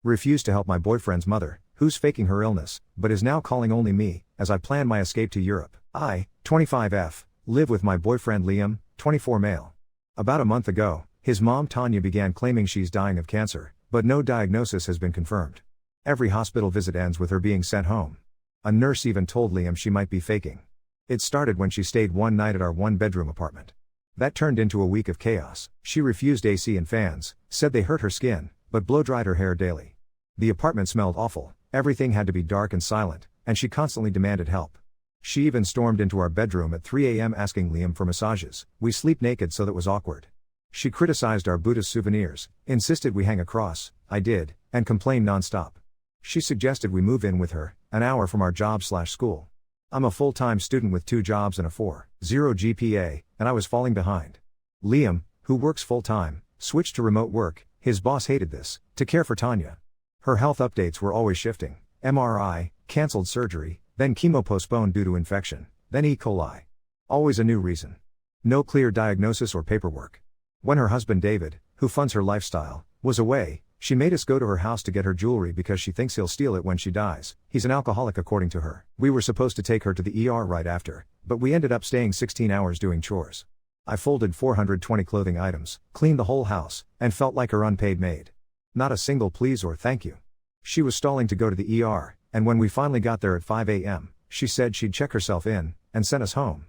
Refused to help my boyfriend's mother, who's faking her illness, but is now calling only me, as I plan my escape to Europe. I, 25F, live with my boyfriend Liam, 24 male. About a month ago, his mom Tanya began claiming she's dying of cancer, but no diagnosis has been confirmed. Every hospital visit ends with her being sent home. A nurse even told Liam she might be faking. It started when she stayed one night at our one-bedroom apartment. That turned into a week of chaos. She refused AC and fans, said they hurt her skin, but blow-dried her hair daily. The apartment smelled awful, everything had to be dark and silent, and she constantly demanded help. She even stormed into our bedroom at 3 a.m. asking Liam for massages. We sleep naked so that was awkward. She criticized our Buddhist souvenirs, insisted we hang a cross, I did, and complained non-stop. She suggested we move in with her, an hour from our job/school. I'm a full-time student with 2 jobs and a 4.0 GPA, and I was falling behind. Liam, who works full-time, switched to remote work. His boss hated this, to care for Tanya. Her health updates were always shifting. MRI, cancelled surgery, then chemo postponed due to infection, then E. coli. Always a new reason. No clear diagnosis or paperwork. When her husband David, who funds her lifestyle, was away, she made us go to her house to get her jewelry because she thinks he'll steal it when she dies. He's an alcoholic according to her. We were supposed to take her to the ER right after, but we ended up staying 16 hours doing chores. I folded 420 clothing items, cleaned the whole house, and felt like her unpaid maid. Not a single please or thank you. She was stalling to go to the ER, and when we finally got there at 5 a.m., she said she'd check herself in, and sent us home.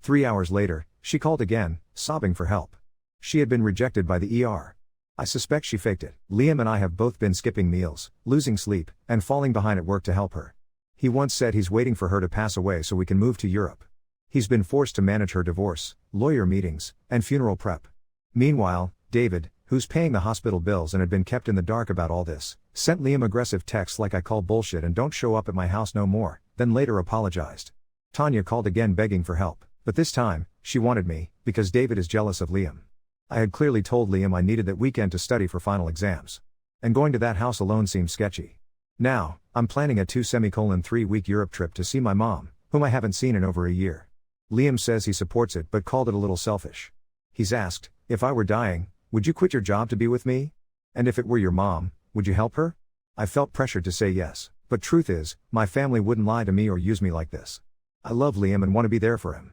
3 hours later, she called again, sobbing for help. She had been rejected by the ER. I suspect she faked it. Liam and I have both been skipping meals, losing sleep, and falling behind at work to help her. He once said he's waiting for her to pass away so we can move to Europe. He's been forced to manage her divorce, lawyer meetings, and funeral prep. Meanwhile, David, who's paying the hospital bills and had been kept in the dark about all this, sent Liam aggressive texts like I call bullshit and don't show up at my house no more, then later apologized. Tanya called again begging for help, but this time, she wanted me, because David is jealous of Liam. I had clearly told Liam I needed that weekend to study for final exams. And going to that house alone seemed sketchy. Now, I'm planning a 2-3-week Europe trip to see my mom, whom I haven't seen in over a year. Liam says he supports it but called it a little selfish. He's asked, if I were dying, would you quit your job to be with me? And if it were your mom, would you help her? I felt pressured to say yes, but truth is, my family wouldn't lie to me or use me like this. I love Liam and want to be there for him.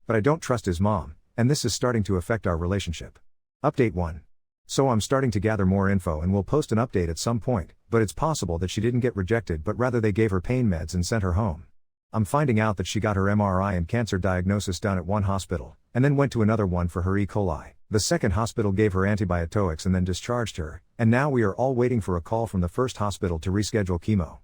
But I don't trust his mom, and this is starting to affect our relationship. Update 1. So I'm starting to gather more info and will post an update at some point, but it's possible that she didn't get rejected but rather they gave her pain meds and sent her home. I'm finding out that she got her MRI and cancer diagnosis done at one hospital, and then went to another one for her E. coli. The second hospital gave her antibiotics and then discharged her, and now we are all waiting for a call from the first hospital to reschedule chemo.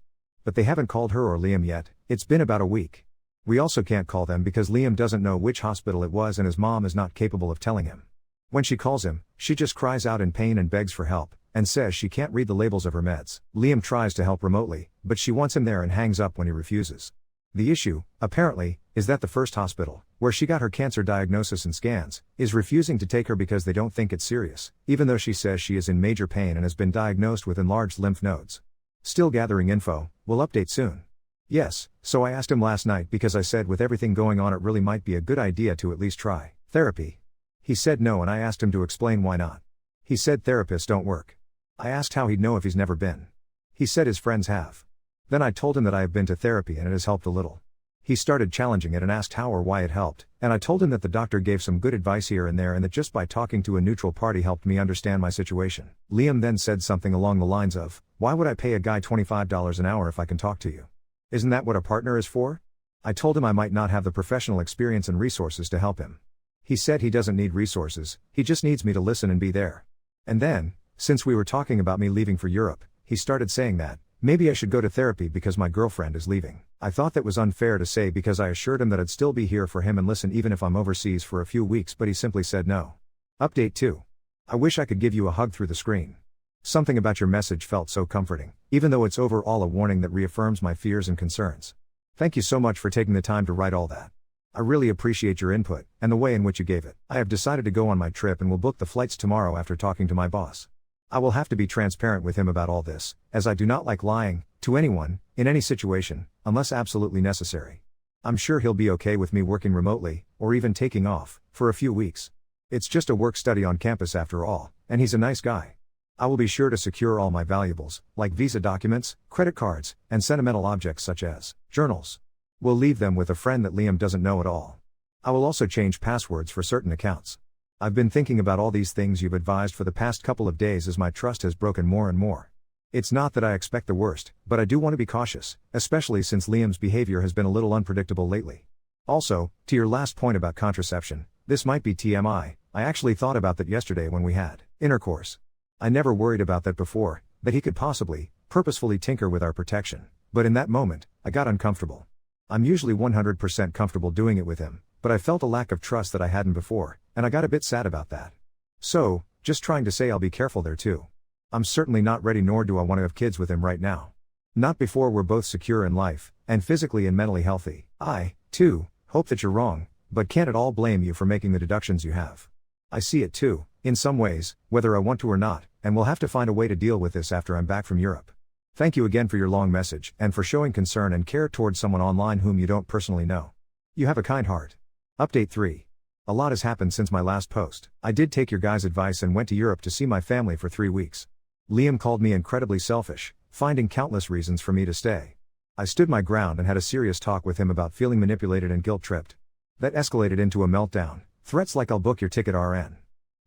But they haven't called her or Liam yet. It's been about a week. We also can't call them because Liam doesn't know which hospital it was and his mom is not capable of telling him. When she calls him, she just cries out in pain and begs for help, and says she can't read the labels of her meds. Liam tries to help remotely, but she wants him there and hangs up when he refuses. The issue, apparently, is that the first hospital, where she got her cancer diagnosis and scans, is refusing to take her because they don't think it's serious, even though she says she is in major pain and has been diagnosed with enlarged lymph nodes. Still gathering info, we'll update soon. Yes, so I asked him last night because I said with everything going on it really might be a good idea to at least try therapy. He said no and I asked him to explain why not. He said therapists don't work. I asked how he'd know if he's never been. He said his friends have. Then I told him that I have been to therapy and it has helped a little. He started challenging it and asked how or why it helped, and I told him that the doctor gave some good advice here and there and that just by talking to a neutral party helped me understand my situation. Liam then said something along the lines of, why would I pay a guy $25 an hour if I can talk to you? Isn't that what a partner is for? I told him I might not have the professional experience and resources to help him. He said he doesn't need resources, he just needs me to listen and be there. And then, since we were talking about me leaving for Europe, he started saying that, maybe I should go to therapy because my girlfriend is leaving. I thought that was unfair to say because I assured him that I'd still be here for him and listen even if I'm overseas for a few weeks, but he simply said no. Update 2. I wish I could give you a hug through the screen. Something about your message felt so comforting, even though it's overall a warning that reaffirms my fears and concerns. Thank you so much for taking the time to write all that. I really appreciate your input, and the way in which you gave it. I have decided to go on my trip and will book the flights tomorrow after talking to my boss. I will have to be transparent with him about all this, as I do not like lying to anyone, in any situation, unless absolutely necessary. I'm sure he'll be okay with me working remotely, or even taking off, for a few weeks. It's just a work study on campus after all, and he's a nice guy. I will be sure to secure all my valuables, like visa documents, credit cards, and sentimental objects such as journals. We'll leave them with a friend that Liam doesn't know at all. I will also change passwords for certain accounts. I've been thinking about all these things you've advised for the past couple of days as my trust has broken more and more. It's not that I expect the worst, but I do want to be cautious, especially since Liam's behavior has been a little unpredictable lately. Also, to your last point about contraception, this might be TMI, I actually thought about that yesterday when we had intercourse. I never worried about that before, that he could possibly, purposefully tinker with our protection, but in that moment, I got uncomfortable. I'm usually 100% comfortable doing it with him, but I felt a lack of trust that I hadn't before, and I got a bit sad about that. So, just trying to say I'll be careful there too. I'm certainly not ready, nor do I want to have kids with him right now. Not before we're both secure in life, and physically and mentally healthy. I, too, hope that you're wrong, but can't at all blame you for making the deductions you have. I see it too, in some ways, whether I want to or not, and we'll have to find a way to deal with this after I'm back from Europe. Thank you again for your long message, and for showing concern and care towards someone online whom you don't personally know. You have a kind heart. Update 3. A lot has happened since my last post. I did take your guys' advice and went to Europe to see my family for 3 weeks. Liam called me incredibly selfish, finding countless reasons for me to stay. I stood my ground and had a serious talk with him about feeling manipulated and guilt-tripped. That escalated into a meltdown, threats like I'll book your ticket RN.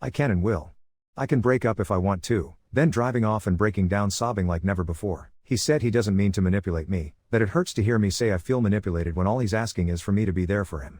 I can and will. I can break up if I want to, then driving off and breaking down sobbing like never before. He said he doesn't mean to manipulate me, that it hurts to hear me say I feel manipulated when all he's asking is for me to be there for him.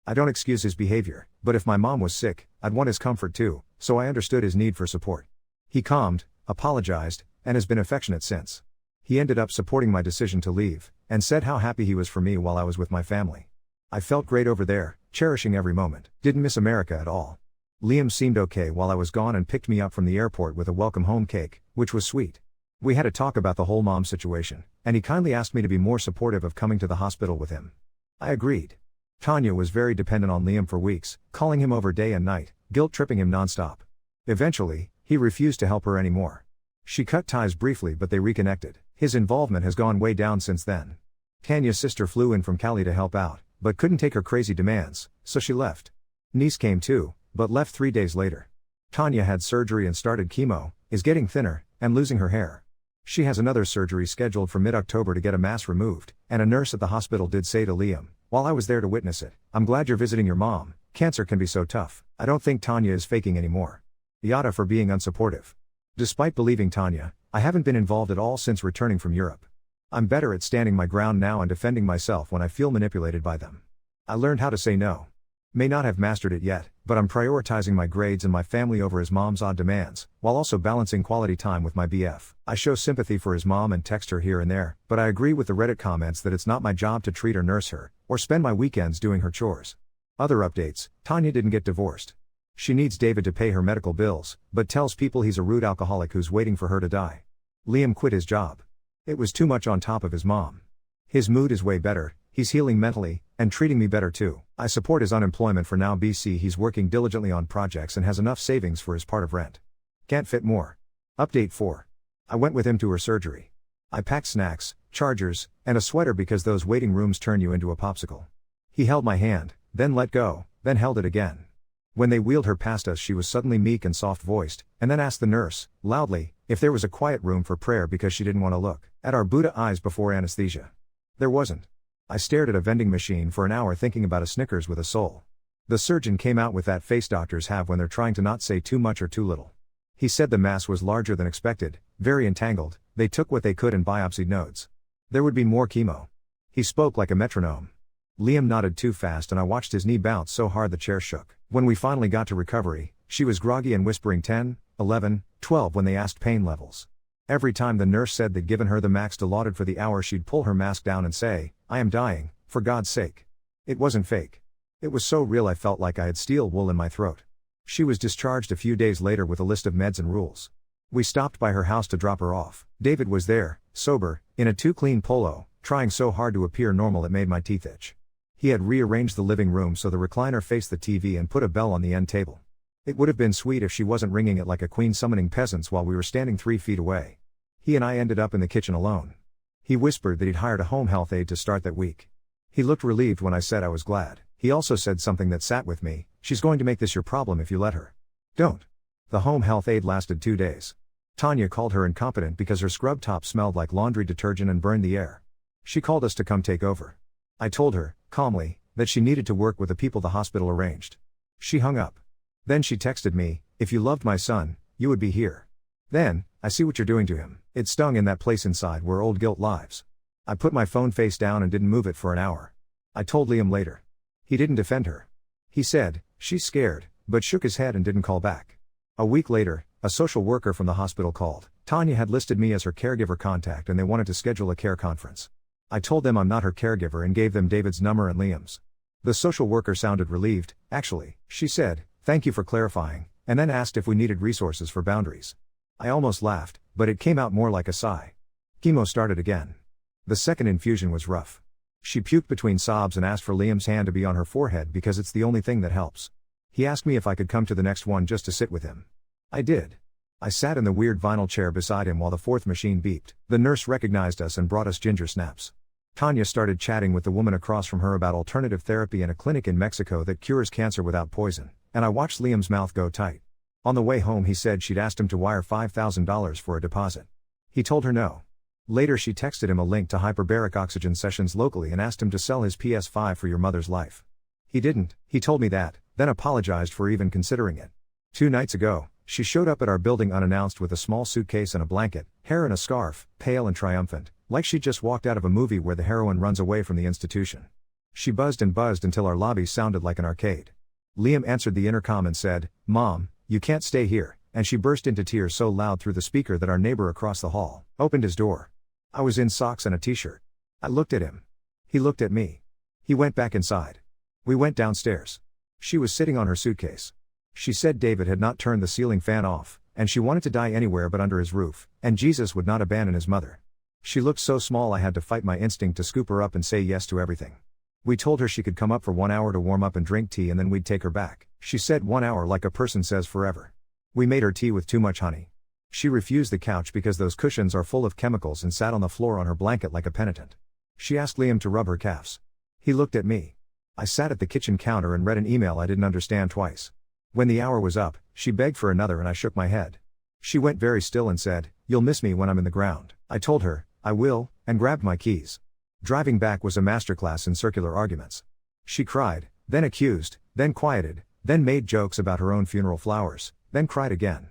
I don't excuse his behavior, but if my mom was sick, I'd want his comfort too, so I understood his need for support. He calmed, apologized, and has been affectionate since. He ended up supporting my decision to leave, and said how happy he was for me while I was with my family. I felt great over there, cherishing every moment, didn't miss America at all. Liam seemed okay while I was gone and picked me up from the airport with a welcome home cake, which was sweet. We had a talk about the whole mom situation, and he kindly asked me to be more supportive of coming to the hospital with him. I agreed. Tanya was very dependent on Liam for weeks, calling him over day and night, guilt-tripping him nonstop. Eventually, he refused to help her anymore. She cut ties briefly, but they reconnected. His involvement has gone way down since then. Tanya's sister flew in from Cali to help out, but couldn't take her crazy demands, so she left. Niece came too, but left 3 days later. Tanya had surgery and started chemo, is getting thinner, and losing her hair. She has another surgery scheduled for mid-October to get a mass removed, and a nurse at the hospital did say to Liam, while I was there to witness it, "I'm glad you're visiting your mom, cancer can be so tough, I don't think Tanya is faking anymore." Yada for being unsupportive. Despite believing Tanya, I haven't been involved at all since returning from Europe. I'm better at standing my ground now and defending myself when I feel manipulated by them. I learned how to say no. May not have mastered it yet, but I'm prioritizing my grades and my family over his mom's odd demands, while also balancing quality time with my BF. I show sympathy for his mom and text her here and there, but I agree with the Reddit comments that it's not my job to treat or nurse her, or spend my weekends doing her chores. Other updates: Tanya didn't get divorced. She needs David to pay her medical bills, but tells people he's a rude alcoholic who's waiting for her to die. Liam quit his job. It was too much on top of his mom. His mood is way better, he's healing mentally, and treating me better too. I support his unemployment for now. BC he's working diligently on projects and has enough savings for his part of rent. Can't fit more. Update 4. I went with him to her surgery. I packed snacks, chargers, and a sweater because those waiting rooms turn you into a popsicle. He held my hand, then let go, then held it again. When they wheeled her past us she was suddenly meek and soft-voiced, and then asked the nurse, loudly, if there was a quiet room for prayer because she didn't want to look at our Buddha eyes before anesthesia. There wasn't. I stared at a vending machine for an hour thinking about a Snickers with a soul. The surgeon came out with that face doctors have when they're trying to not say too much or too little. He said the mass was larger than expected, very entangled, they took what they could and biopsied nodes. There would be more chemo. He spoke like a metronome. Liam nodded too fast and I watched his knee bounce so hard the chair shook. When we finally got to recovery, she was groggy and whispering 10, 11, 12 when they asked pain levels. Every time the nurse said they'd given her the max allotted for the hour she'd pull her mask down and say, "I am dying, for God's sake." It wasn't fake. It was so real I felt like I had steel wool in my throat. She was discharged a few days later with a list of meds and rules. We stopped by her house to drop her off. David was there, sober, in a too clean polo, trying so hard to appear normal it made my teeth itch. He had rearranged the living room so the recliner faced the TV and put a bell on the end table. It would have been sweet if she wasn't ringing it like a queen summoning peasants while we were standing 3 feet away. He and I ended up in the kitchen alone. He whispered that he'd hired a home health aide to start that week. He looked relieved when I said I was glad. He also said something that sat with me: "She's going to make this your problem if you let her." Don't. The home health aide lasted 2 days. Tanya called her incompetent because her scrub top smelled like laundry detergent and burned the air. She called us to come take over. I told her, calmly, that she needed to work with the people the hospital arranged. She hung up. Then she texted me, "If you loved my son, you would be here." Then, "I see what you're doing to him." It stung in that place inside where old guilt lives. I put my phone face down and didn't move it for an hour. I told Liam later. He didn't defend her. He said, "She's scared," but shook his head and didn't call back. A week later, a social worker from the hospital called. Tanya had listed me as her caregiver contact and they wanted to schedule a care conference. I told them I'm not her caregiver and gave them David's number and Liam's. The social worker sounded relieved. "Actually," she said, "thank you for clarifying," and then asked if we needed resources for boundaries. I almost laughed, but it came out more like a sigh. Chemo started again. The second infusion was rough. She puked between sobs and asked for Liam's hand to be on her forehead because it's the only thing that helps. He asked me if I could come to the next one just to sit with him. I did. I sat in the weird vinyl chair beside him while the fourth machine beeped. The nurse recognized us and brought us ginger snaps. Tanya started chatting with the woman across from her about alternative therapy and a clinic in Mexico that cures cancer without poison, and I watched Liam's mouth go tight. On the way home he said she'd asked him to wire $5,000 for a deposit. He told her no. Later she texted him a link to hyperbaric oxygen sessions locally and asked him to sell his PS5 for your mother's life. He didn't. He told me that, then apologized for even considering it. 2 nights ago, she showed up at our building unannounced with a small suitcase and a blanket, hair in a scarf, pale and triumphant, like she'd just walked out of a movie where the heroine runs away from the institution. She buzzed and buzzed until our lobby sounded like an arcade. Liam answered the intercom and said, "Mom, you can't stay here," and she burst into tears so loud through the speaker that our neighbor across the hall opened his door. I was in socks and a t-shirt. I looked at him. He looked at me. He went back inside. We went downstairs. She was sitting on her suitcase. She said David had not turned the ceiling fan off, and she wanted to die anywhere but under his roof, and Jesus would not abandon his mother. She looked so small I had to fight my instinct to scoop her up and say yes to everything. We told her she could come up for 1 hour to warm up and drink tea and then we'd take her back. She said 1 hour like a person says forever. We made her tea with too much honey. She refused the couch because those cushions are full of chemicals and sat on the floor on her blanket like a penitent. She asked Liam to rub her calves. He looked at me. I sat at the kitchen counter and read an email I didn't understand twice. When the hour was up, she begged for another and I shook my head. She went very still and said, "You'll miss me when I'm in the ground." I told her, "I will," and grabbed my keys. Driving back was a masterclass in circular arguments. She cried, then accused, then quieted, then made jokes about her own funeral flowers, then cried again.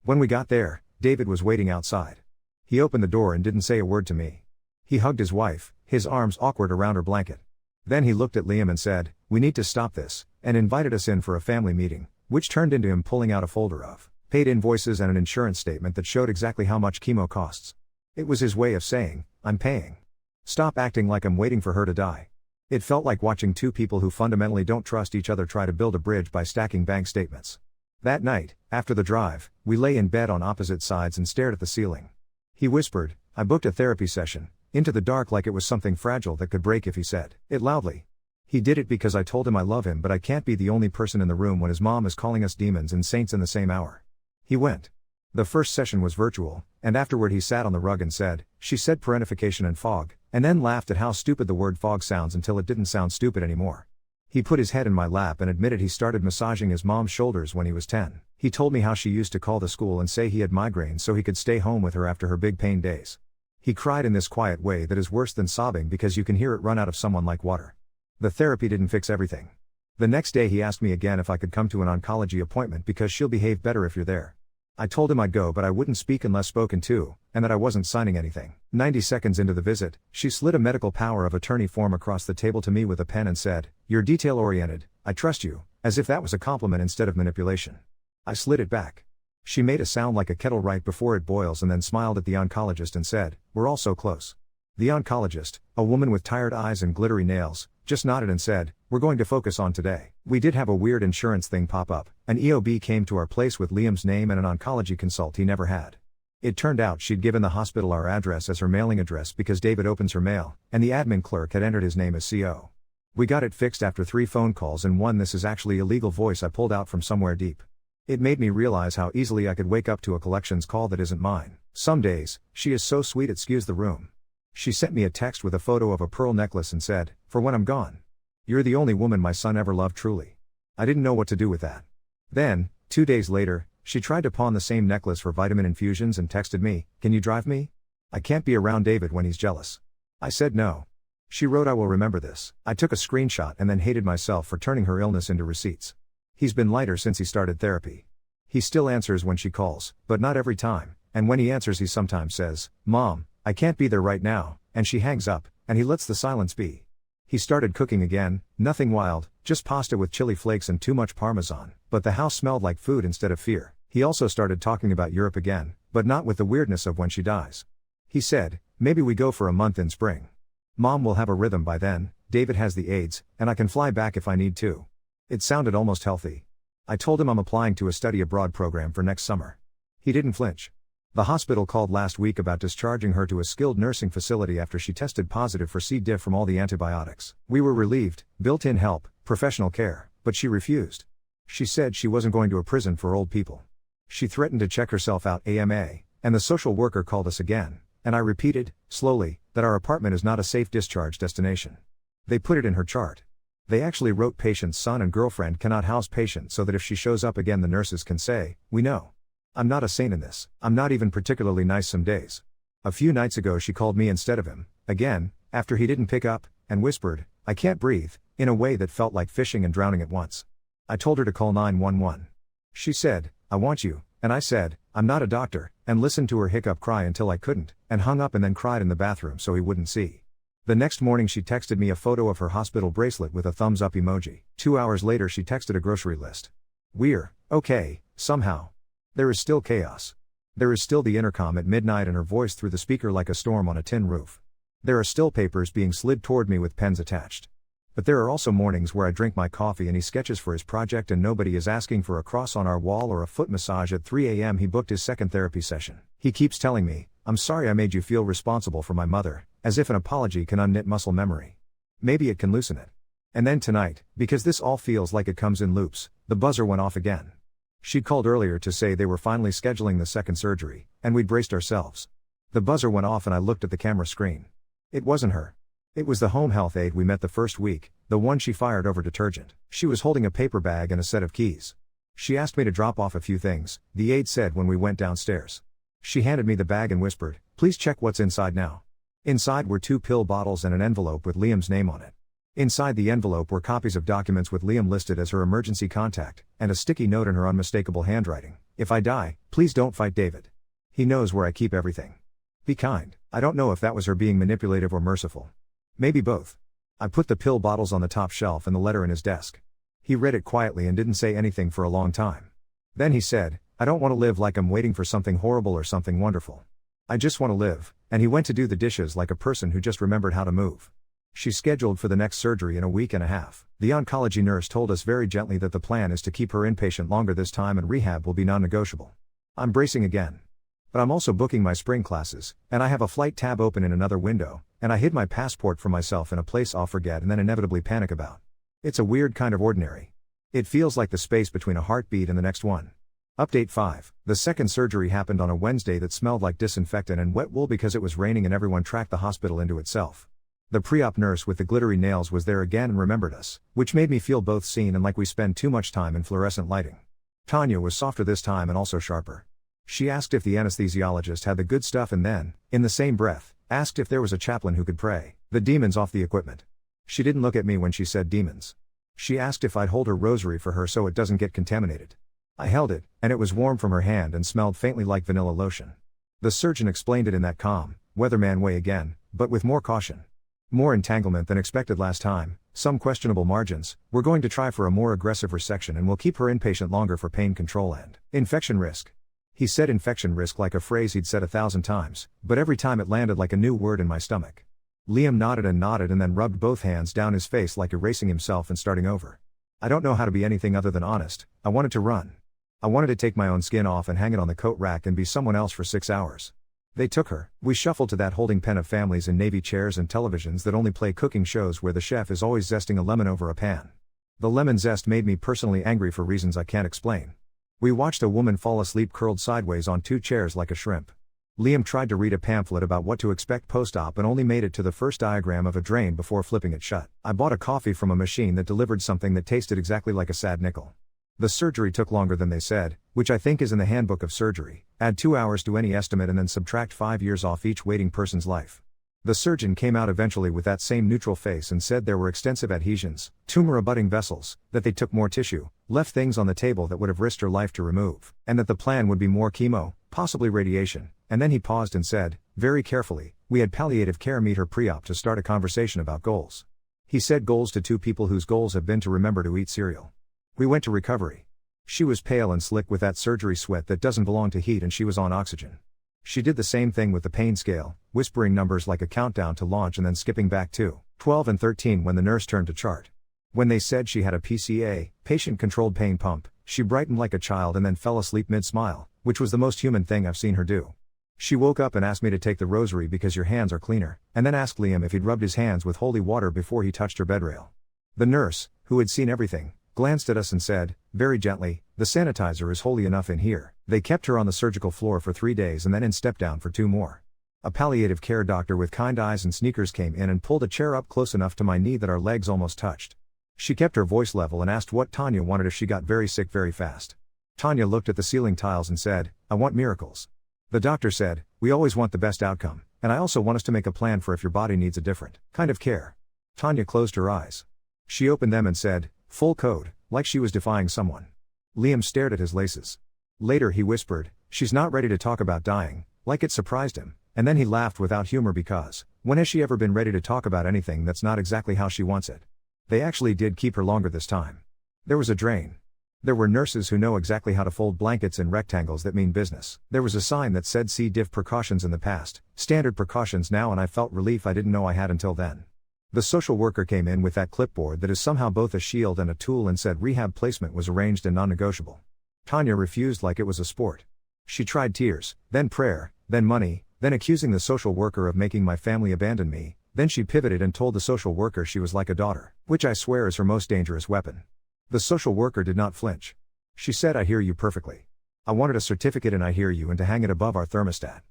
When we got there, David was waiting outside. He opened the door and didn't say a word to me. He hugged his wife, his arms awkward around her blanket. Then he looked at Liam and said, "We need to stop this," and invited us in for a family meeting, which turned into him pulling out a folder of paid invoices and an insurance statement that showed exactly how much chemo costs. It was his way of saying, "I'm paying. Stop acting like I'm waiting for her to die." It felt like watching two people who fundamentally don't trust each other try to build a bridge by stacking bank statements. That night, after the drive, we lay in bed on opposite sides and stared at the ceiling. He whispered, "I booked a therapy session," into the dark like it was something fragile that could break if he said it loudly. He did it because I told him I love him, but I can't be the only person in the room when his mom is calling us demons and saints in the same hour. He went. The first session was virtual, and afterward he sat on the rug and said, "She said parentification and fog," and then laughed at how stupid the word fog sounds until it didn't sound stupid anymore. He put his head in my lap and admitted he started massaging his mom's shoulders when he was 10. He told me how she used to call the school and say he had migraines so he could stay home with her after her big pain days. He cried in this quiet way that is worse than sobbing because you can hear it run out of someone like water. The therapy didn't fix everything. The next day he asked me again if I could come to an oncology appointment because she'll behave better if you're there. I told him I'd go but I wouldn't speak unless spoken to, and that I wasn't signing anything. 90 seconds into the visit, she slid a medical power of attorney form across the table to me with a pen and said, "You're detail-oriented, I trust you," as if that was a compliment instead of manipulation. I slid it back. She made a sound like a kettle right before it boils and then smiled at the oncologist and said, "We're all so close." The oncologist, a woman with tired eyes and glittery nails, just nodded and said, "We're going to focus on today." We did have a weird insurance thing pop up. An EOB came to our place with Liam's name and an oncology consult he never had. It turned out she'd given the hospital our address as her mailing address because David opens her mail, and the admin clerk had entered his name as CO. We got it fixed after 3 phone calls and one "this is actually illegal" voice I pulled out from somewhere deep. It made me realize how easily I could wake up to a collections call that isn't mine. Some days, she is so sweet it skews the room. She sent me a text with a photo of a pearl necklace and said, "For when I'm gone. You're the only woman my son ever loved truly." I didn't know what to do with that. Then, 2 days later, She tried to pawn the same necklace for vitamin infusions and texted me, "Can you drive me? I can't be around David when he's jealous." I said no. She wrote, "I will remember this." I took a screenshot and then hated myself for turning her illness into receipts. He's been lighter since he started therapy. He still answers when she calls, but not every time, and when he answers he sometimes says, "Mom, I can't be there right now," and she hangs up, and he lets the silence be. He started cooking again, nothing wild, just pasta with chili flakes and too much parmesan, but the house smelled like food instead of fear. He also started talking about Europe again, but not with the weirdness of when she dies. He said, "Maybe we go for a month in spring. Mom will have a rhythm by then, David has the AIDS, and I can fly back if I need to." It sounded almost healthy. I told him I'm applying to a study abroad program for next summer. He didn't flinch. The hospital called last week about discharging her to a skilled nursing facility after she tested positive for C. diff from all the antibiotics. We were relieved, built-in help, professional care, but she refused. She said she wasn't going to a prison for old people. She threatened to check herself out AMA, and the social worker called us again, and I repeated, slowly, that our apartment is not a safe discharge destination. They put it in her chart. They actually wrote patient's son and girlfriend cannot house patient so that if she shows up again the nurses can say, "We know." I'm not a saint in this. I'm not even particularly nice some days. A few nights ago she called me instead of him, again, after he didn't pick up, and whispered, "I can't breathe," in a way that felt like fishing and drowning at once. I told her to call 911. She said, "I want you," and I said, "I'm not a doctor," and listened to her hiccup cry until I couldn't, and hung up and then cried in the bathroom so he wouldn't see. The next morning she texted me a photo of her hospital bracelet with a thumbs up emoji. 2 hours later she texted a grocery list. We're okay, somehow. There is still chaos. There is still the intercom at midnight and her voice through the speaker like a storm on a tin roof. There are still papers being slid toward me with pens attached. But there are also mornings where I drink my coffee and he sketches for his project and nobody is asking for a cross on our wall or a foot massage at 3 a.m. He booked his second therapy session. He keeps telling me, "I'm sorry I made you feel responsible for my mother," as if an apology can unknit muscle memory. Maybe it can loosen it. And then tonight, because this all feels like it comes in loops, the buzzer went off again. She'd called earlier to say they were finally scheduling the second surgery, and we'd braced ourselves. The buzzer went off and I looked at the camera screen. It wasn't her. It was the home health aide we met the first week, the one she fired over detergent. She was holding a paper bag and a set of keys. She asked me to drop off a few things, the aide said when we went downstairs. She handed me the bag and whispered, "Please check what's inside now." Inside were 2 pill bottles and an envelope with Liam's name on it. Inside the envelope were copies of documents with Liam listed as her emergency contact, and a sticky note in her unmistakable handwriting. "If I die, please don't fight David. He knows where I keep everything. Be kind." I don't know if that was her being manipulative or merciful. Maybe both. I put the pill bottles on the top shelf and the letter in his desk. He read it quietly and didn't say anything for a long time. Then he said, "I don't want to live like I'm waiting for something horrible or something wonderful. I just want to live," and he went to do the dishes like a person who just remembered how to move. She's scheduled for the next surgery in a week and a half. The oncology nurse told us very gently that the plan is to keep her inpatient longer this time and rehab will be non-negotiable. I'm bracing again. But I'm also booking my spring classes, and I have a flight tab open in another window, and I hid my passport from myself in a place I'll forget and then inevitably panic about. It's a weird kind of ordinary. It feels like the space between a heartbeat and the next one. Update 5. The second surgery happened on a Wednesday that smelled like disinfectant and wet wool because it was raining and everyone tracked the hospital into itself. The pre-op nurse with the glittery nails was there again and remembered us, which made me feel both seen and like we spend too much time in fluorescent lighting. Tanya was softer this time and also sharper. She asked if the anesthesiologist had the good stuff and then, in the same breath, asked if there was a chaplain who could pray the demons off the equipment. She didn't look at me when she said demons. She asked if I'd hold her rosary for her so it doesn't get contaminated. I held it, and it was warm from her hand and smelled faintly like vanilla lotion. The surgeon explained it in that calm, weatherman way again, but with more caution. More entanglement than expected last time, some questionable margins. We're going to try for a more aggressive resection and we'll keep her inpatient longer for pain control and infection risk. He said infection risk like a phrase he'd said 1,000 times, but every time it landed like a new word in my stomach. Liam nodded and then rubbed both hands down his face like erasing himself and starting over. I don't know how to be anything other than honest. I wanted to run. I wanted to take my own skin off and hang it on the coat rack and be someone else for 6 hours. They took her. We shuffled to that holding pen of families in navy chairs and televisions that only play cooking shows where the chef is always zesting a lemon over a pan. The lemon zest made me personally angry for reasons I can't explain. We watched a woman fall asleep curled sideways on 2 chairs like a shrimp. Liam tried to read a pamphlet about what to expect post-op and only made it to the first diagram of a drain before flipping it shut. I bought a coffee from a machine that delivered something that tasted exactly like a sad nickel. The surgery took longer than they said, which I think is in the handbook of surgery. Add 2 hours to any estimate and then subtract 5 years off each waiting person's life. The surgeon came out eventually with that same neutral face and said there were extensive adhesions, tumor-abutting vessels, that they took more tissue, left things on the table that would have risked her life to remove, and that the plan would be more chemo, possibly radiation, and then he paused and said, very carefully, we had palliative care meet her pre-op to start a conversation about goals. He said goals to 2 people whose goals have been to remember to eat cereal. We went to recovery. She was pale and slick with that surgery sweat that doesn't belong to heat and she was on oxygen. She did the same thing with the pain scale, whispering numbers like a countdown to launch and then skipping back to 12 and 13 when the nurse turned to chart. When they said she had a PCA, patient-controlled pain pump, she brightened like a child and then fell asleep mid-smile, which was the most human thing I've seen her do. She woke up and asked me to take the rosary because your hands are cleaner, and then asked Liam if he'd rubbed his hands with holy water before he touched her bedrail. The nurse, who had seen everything, glanced at us and said, very gently, the sanitizer is holy enough in here. They kept her on the surgical floor for 3 days and then in step-down for 2 more. A palliative care doctor with kind eyes and sneakers came in and pulled a chair up close enough to my knee that our legs almost touched. She kept her voice level and asked what Tanya wanted if she got very sick very fast. Tanya looked at the ceiling tiles and said, I want miracles. The doctor said, we always want the best outcome, and I also want us to make a plan for if your body needs a different kind of care. Tanya closed her eyes. She opened them and said, full code, like she was defying someone. Liam stared at his laces. Later he whispered, she's not ready to talk about dying, like it surprised him, and then he laughed without humor because, when has she ever been ready to talk about anything that's not exactly how she wants it? They actually did keep her longer this time. There was a drain. There were nurses who know exactly how to fold blankets in rectangles that mean business. There was a sign that said C. diff precautions in the past, standard precautions now, and I felt relief I didn't know I had until then. The social worker came in with that clipboard that is somehow both a shield and a tool and said rehab placement was arranged and non-negotiable. Tanya refused like it was a sport. She tried tears, then prayer, then money, then accusing the social worker of making my family abandon me, then she pivoted and told the social worker she was like a daughter, which I swear is her most dangerous weapon. The social worker did not flinch. She said I hear you perfectly. I wanted a certificate and I hear you and to hang it above our thermostat.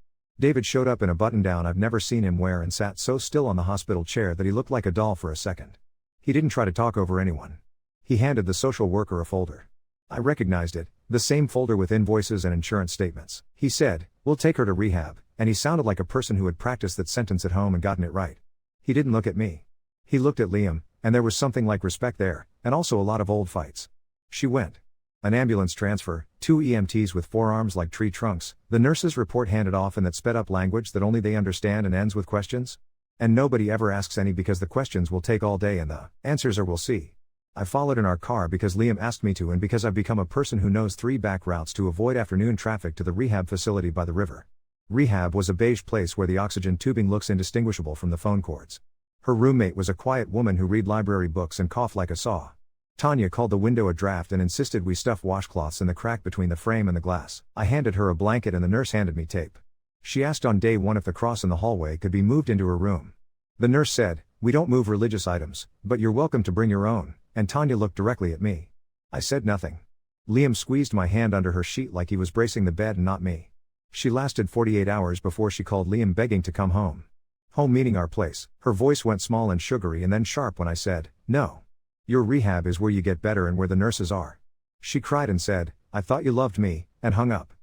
David showed up in a button-down I've never seen him wear and sat so still on the hospital chair that he looked like a doll for a second. He didn't try to talk over anyone. He handed the social worker a folder. I recognized it, the same folder with invoices and insurance statements. He said, we'll take her to rehab, and he sounded like a person who had practiced that sentence at home and gotten it right. He didn't look at me. He looked at Liam, and there was something like respect there, and also a lot of old fights. She went. An ambulance transfer, 2 EMTs with forearms like tree trunks, the nurse's report handed off in that sped-up language that only they understand and ends with questions. And nobody ever asks any because the questions will take all day and the answers are we'll see. I followed in our car because Liam asked me to and because I've become a person who knows 3 back routes to avoid afternoon traffic to the rehab facility by the river. Rehab was a beige place where the oxygen tubing looks indistinguishable from the phone cords. Her roommate was a quiet woman who read library books and coughed like a saw. Tanya called the window a draft and insisted we stuff washcloths in the crack between the frame and the glass. I handed her a blanket and the nurse handed me tape. She asked on day 1 if the cross in the hallway could be moved into her room. The nurse said, we don't move religious items, but you're welcome to bring your own, and Tanya looked directly at me. I said nothing. Liam squeezed my hand under her sheet like he was bracing the bed and not me. She lasted 48 hours before she called Liam begging to come home. Home meaning our place. Her voice went small and sugary and then sharp when I said, no. Your rehab is where you get better and where the nurses are. She cried and said, I thought you loved me, and hung up.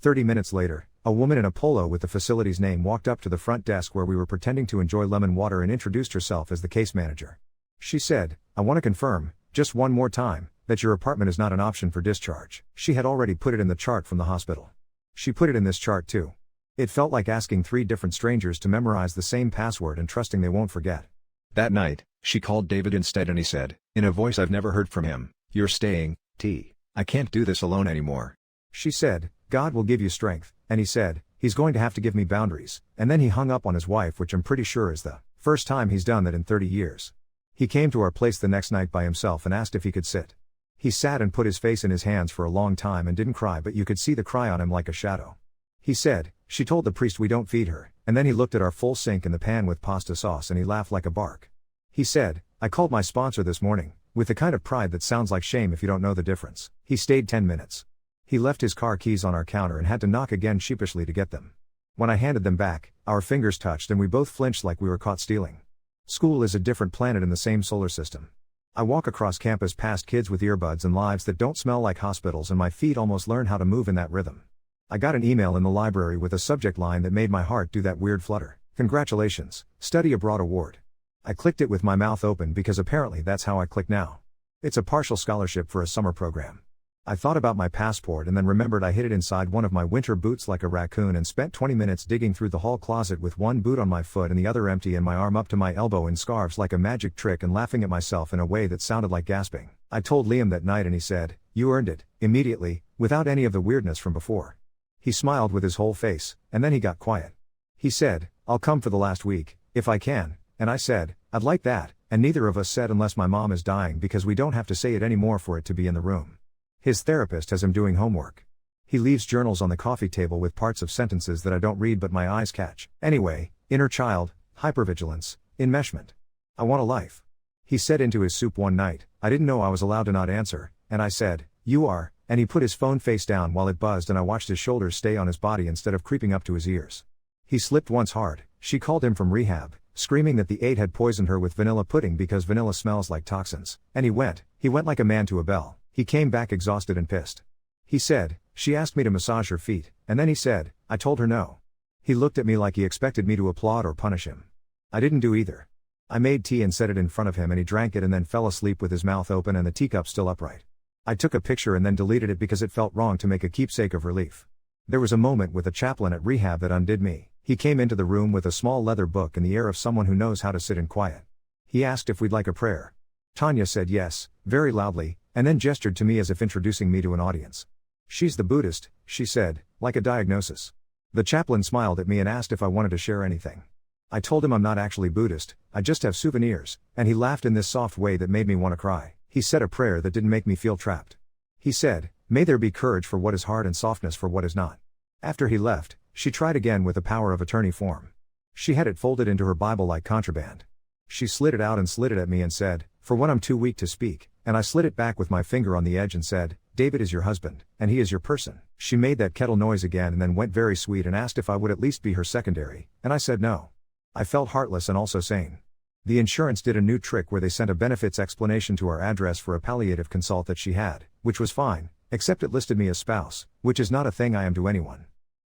30 minutes later, a woman in a polo with the facility's name walked up to the front desk where we were pretending to enjoy lemon water and introduced herself as the case manager. She said, I want to confirm, just one more time, that your apartment is not an option for discharge. She had already put it in the chart from the hospital. She put it in this chart too. It felt like asking 3 different strangers to memorize the same password and trusting they won't forget. That night, she called David instead and he said, in a voice I've never heard from him, you're staying, T. I can't do this alone anymore. She said, God will give you strength, and he said, he's going to have to give me boundaries, and then he hung up on his wife, which I'm pretty sure is the first time he's done that in 30 years. He came to our place the next night by himself and asked if he could sit. He sat and put his face in his hands for a long time and didn't cry, but you could see the cry on him like a shadow. He said, she told the priest we don't feed her, and then he looked at our full sink in the pan with pasta sauce and he laughed like a bark. He said, I called my sponsor this morning, with the kind of pride that sounds like shame if you don't know the difference. He stayed 10 minutes. He left his car keys on our counter and had to knock again sheepishly to get them. When I handed them back, our fingers touched and we both flinched like we were caught stealing. School is a different planet in the same solar system. I walk across campus past kids with earbuds and lives that don't smell like hospitals, and my feet almost learn how to move in that rhythm. I got an email in the library with a subject line that made my heart do that weird flutter. Congratulations, Study Abroad Award. I clicked it with my mouth open because apparently that's how I click now. It's a partial scholarship for a summer program. I thought about my passport and then remembered I hid it inside one of my winter boots like a raccoon and spent 20 minutes digging through the hall closet with one boot on my foot and the other empty and my arm up to my elbow in scarves like a magic trick and laughing at myself in a way that sounded like gasping. I told Liam that night and he said, "You earned it," immediately, without any of the weirdness from before. He smiled with his whole face, and then he got quiet. He said, "I'll come for the last week, if I can," and I said, "I'd like that," and neither of us said unless my mom is dying because we don't have to say it anymore for it to be in the room. His therapist has him doing homework. He leaves journals on the coffee table with parts of sentences that I don't read but my eyes catch. Anyway, inner child, hypervigilance, enmeshment. I want a life. He said into his soup one night, I didn't know I was allowed to not answer, and I said, "You are," and he put his phone face down while it buzzed and I watched his shoulders stay on his body instead of creeping up to his ears. He slipped once hard. She called him from rehab, screaming that the aide had poisoned her with vanilla pudding because vanilla smells like toxins, and he went like a man to a bell. He came back exhausted and pissed. He said, "She asked me to massage her feet," and then he said, "I told her no." He looked at me like he expected me to applaud or punish him. I didn't do either. I made tea and set it in front of him and he drank it and then fell asleep with his mouth open and the teacup still upright. I took a picture and then deleted it because it felt wrong to make a keepsake of relief. There was a moment with a chaplain at rehab that undid me. He came into the room with a small leather book and the air of someone who knows how to sit in quiet. He asked if we'd like a prayer. Tanya said yes, very loudly, and then gestured to me as if introducing me to an audience. "She's the Buddhist," she said, like a diagnosis. The chaplain smiled at me and asked if I wanted to share anything. I told him I'm not actually Buddhist, I just have souvenirs, and he laughed in this soft way that made me want to cry. He said a prayer that didn't make me feel trapped. He said, "May there be courage for what is hard and softness for what is not." After he left, she tried again with the power of attorney form. She had it folded into her Bible like contraband. She slid it out and slid it at me and said, "For when I'm too weak to speak," and I slid it back with my finger on the edge and said, "David is your husband, and he is your person." She made that kettle noise again and then went very sweet and asked if I would at least be her secondary, and I said no. I felt heartless and also sane. The insurance did a new trick where they sent a benefits explanation to our address for a palliative consult that she had, which was fine, except it listed me as spouse, which is not a thing I am to anyone.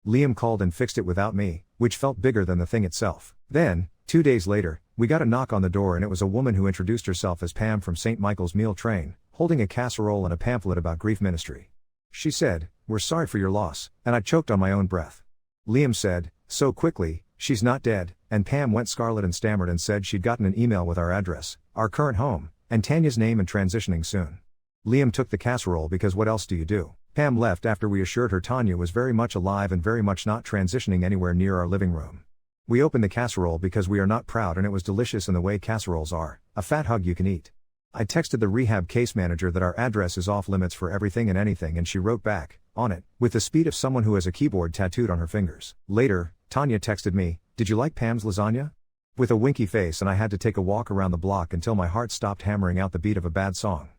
Liam called and fixed it without me, which felt bigger than the thing itself. Then, 2 days later, we got a knock on the door and it was a woman who introduced herself as Pam from St. Michael's Meal Train, holding a casserole and a pamphlet about grief ministry. She said, "We're sorry for your loss," and I choked on my own breath. Liam said, so quickly, "She's not dead," and Pam went scarlet and stammered and said she'd gotten an email with our address, our current home, and Tanya's name and transitioning soon. Liam took the casserole because what else do you do? Pam left after we assured her Tanya was very much alive and very much not transitioning anywhere near our living room. We opened the casserole because we are not proud and it was delicious in the way casseroles are, a fat hug you can eat. I texted the rehab case manager that our address is off limits for everything and anything and she wrote back, on it, with the speed of someone who has a keyboard tattooed on her fingers. Later, Tanya texted me, "Did you like Pam's lasagna?" With a winky face and I had to take a walk around the block until my heart stopped hammering out the beat of a bad song.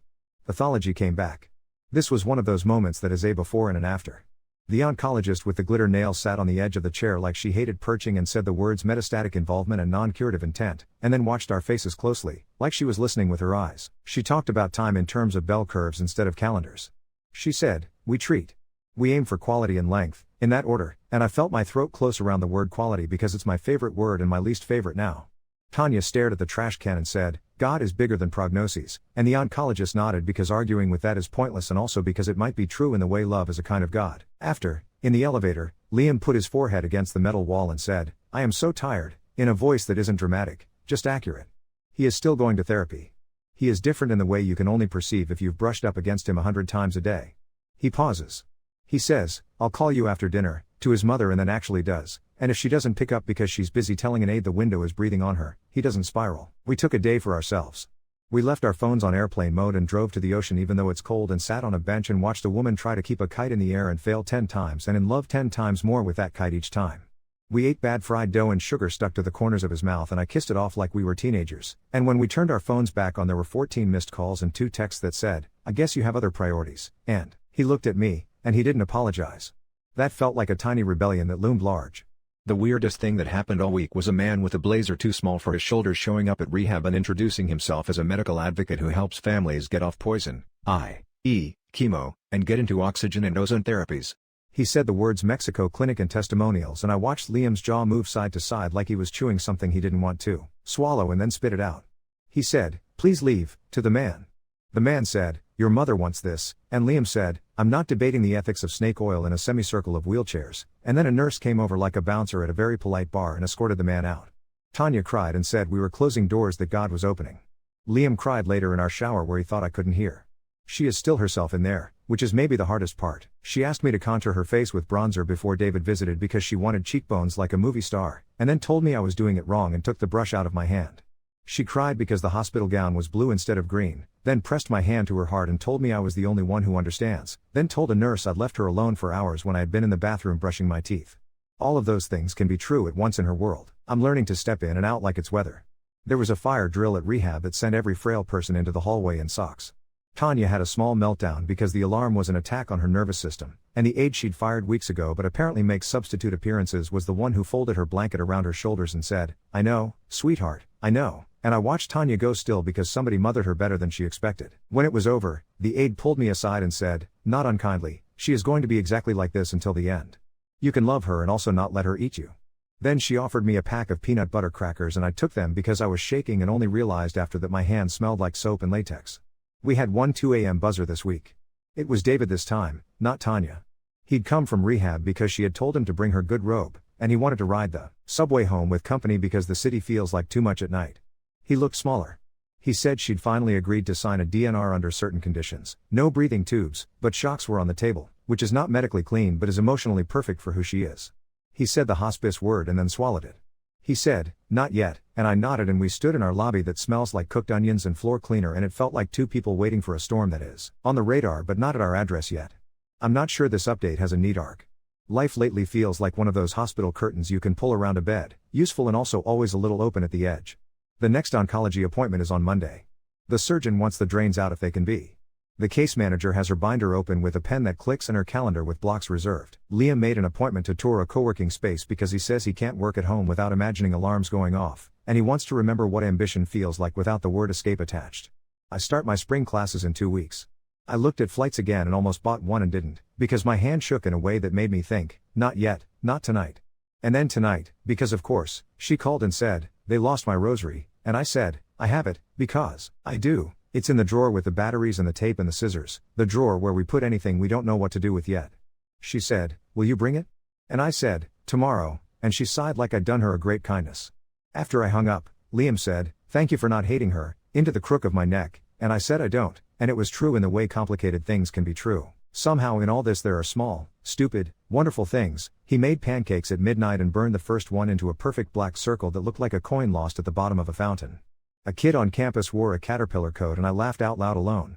Pathology came back. This was one of those moments that is a before and an after. The oncologist with the glitter nails sat on the edge of the chair like she hated perching and said the words metastatic involvement and non-curative intent, and then watched our faces closely, like she was listening with her eyes. She talked about time in terms of bell curves instead of calendars. She said, "We treat. We aim for quality and length, in that order," and I felt my throat close around the word quality because it's my favorite word and my least favorite now. Tanya stared at the trash can and said, "God is bigger than prognoses," and the oncologist nodded because arguing with that is pointless and also because it might be true in the way love is a kind of God. After, in the elevator, Liam put his forehead against the metal wall and said, "I am so tired," in a voice that isn't dramatic, just accurate. He is still going to therapy. He is different in the way you can only perceive if you've brushed up against him 100 times a day. He pauses. He says, "I'll call you after dinner," to his mother and then actually does, and if she doesn't pick up because she's busy telling an aide the window is breathing on her, he doesn't spiral. We took a day for ourselves. We left our phones on airplane mode and drove to the ocean even though it's cold and sat on a bench and watched a woman try to keep a kite in the air and fail 10 times and in love 10 times more with that kite each time. We ate bad fried dough and sugar stuck to the corners of his mouth and I kissed it off like we were teenagers, and when we turned our phones back on there were 14 missed calls and 2 texts that said, "I guess you have other priorities," and he looked at me, and he didn't apologize. That felt like a tiny rebellion that loomed large. The weirdest thing that happened all week was a man with a blazer too small for his shoulders showing up at rehab and introducing himself as a medical advocate who helps families get off poison, i.e., chemo, and get into oxygen and ozone therapies. He said the words Mexico Clinic and testimonials, and I watched Liam's jaw move side to side like he was chewing something he didn't want to swallow and then spit it out. He said, "Please leave," to the man. The man said, "Your mother wants this," and Liam said, "I'm not debating the ethics of snake oil in a semicircle of wheelchairs," and then a nurse came over like a bouncer at a very polite bar and escorted the man out. Tanya cried and said we were closing doors that God was opening. Liam cried later in our shower where he thought I couldn't hear. She is still herself in there, which is maybe the hardest part. She asked me to contour her face with bronzer before David visited because she wanted cheekbones like a movie star, and then told me I was doing it wrong and took the brush out of my hand. She cried because the hospital gown was blue instead of green, then pressed my hand to her heart and told me I was the only one who understands, then told a nurse I'd left her alone for hours when I had been in the bathroom brushing my teeth. All of those things can be true at once in her world. I'm learning to step in and out like it's weather. There was a fire drill at rehab that sent every frail person into the hallway in socks. Tanya had a small meltdown because the alarm was an attack on her nervous system, and the aide she'd fired weeks ago but apparently makes substitute appearances was the one who folded her blanket around her shoulders and said, "I know, sweetheart, I know." And I watched Tanya go still because somebody mothered her better than she expected. When it was over, the aide pulled me aside and said, not unkindly, "She is going to be exactly like this until the end. You can love her and also not let her eat you." Then she offered me a pack of peanut butter crackers and I took them because I was shaking and only realized after that my hand smelled like soap and latex. We had one 2 a.m. buzzer this week. It was David this time, not Tanya. He'd come from rehab because she had told him to bring her good robe, and he wanted to ride the subway home with company because the city feels like too much at night. He looked smaller. He said she'd finally agreed to sign a DNR under certain conditions, no breathing tubes, but shocks were on the table, which is not medically clean but is emotionally perfect for who she is. He said the hospice word and then swallowed it. He said, "Not yet," and I nodded and we stood in our lobby that smells like cooked onions and floor cleaner and it felt like two people waiting for a storm that is on the radar but not at our address yet. I'm not sure this update has a neat arc. Life lately feels like one of those hospital curtains you can pull around a bed, useful and also always a little open at the edge. The next oncology appointment is on Monday. The surgeon wants the drains out if they can be. The case manager has her binder open with a pen that clicks and her calendar with blocks reserved. Liam made an appointment to tour a co-working space because he says he can't work at home without imagining alarms going off, and he wants to remember what ambition feels like without the word escape attached. I start my spring classes in 2 weeks. I looked at flights again and almost bought one and didn't, because my hand shook in a way that made me think, not yet, not tonight. And then tonight, because of course, she called and said, they lost my rosary, and I said, I have it, because I do. It's in the drawer with the batteries and the tape and the scissors, the drawer where we put anything we don't know what to do with yet. She said, will you bring it? And I said, tomorrow, and she sighed like I'd done her a great kindness. After I hung up, Liam said, thank you for not hating her, into the crook of my neck, and I said I don't, and it was true in the way complicated things can be true. Somehow in all this there are small, stupid, wonderful things. He made pancakes at midnight and burned the first one into a perfect black circle that looked like a coin lost at the bottom of a fountain. A kid on campus wore a caterpillar coat and I laughed out loud alone.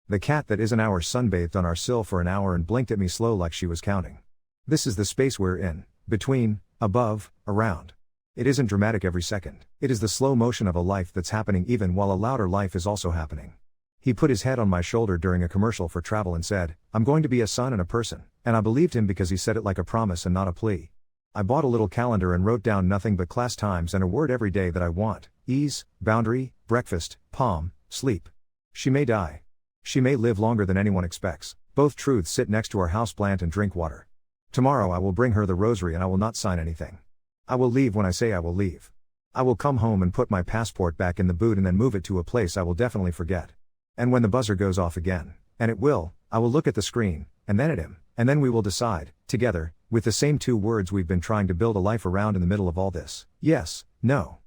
The cat that isn't ours sunbathed on our sill for an hour and blinked at me slow like she was counting. This is the space we're in, between, above, around. It isn't dramatic every second. It is the slow motion of a life that's happening even while a louder life is also happening. He put his head on my shoulder during a commercial for travel and said, I'm going to be a son and a person, and I believed him because he said it like a promise and not a plea. I bought a little calendar and wrote down nothing but class times and a word every day that I want: ease, boundary, breakfast, palm, sleep. She may die. She may live longer than anyone expects. Both truths sit next to our houseplant and drink water. Tomorrow I will bring her the rosary and I will not sign anything. I will leave when I say I will leave. I will come home and put my passport back in the boot and then move it to a place I will definitely forget. And when the buzzer goes off again, and it will, I will look at the screen, and then at him, and then we will decide, together, with the same 2 words we've been trying to build a life around in the middle of all this: yes, no.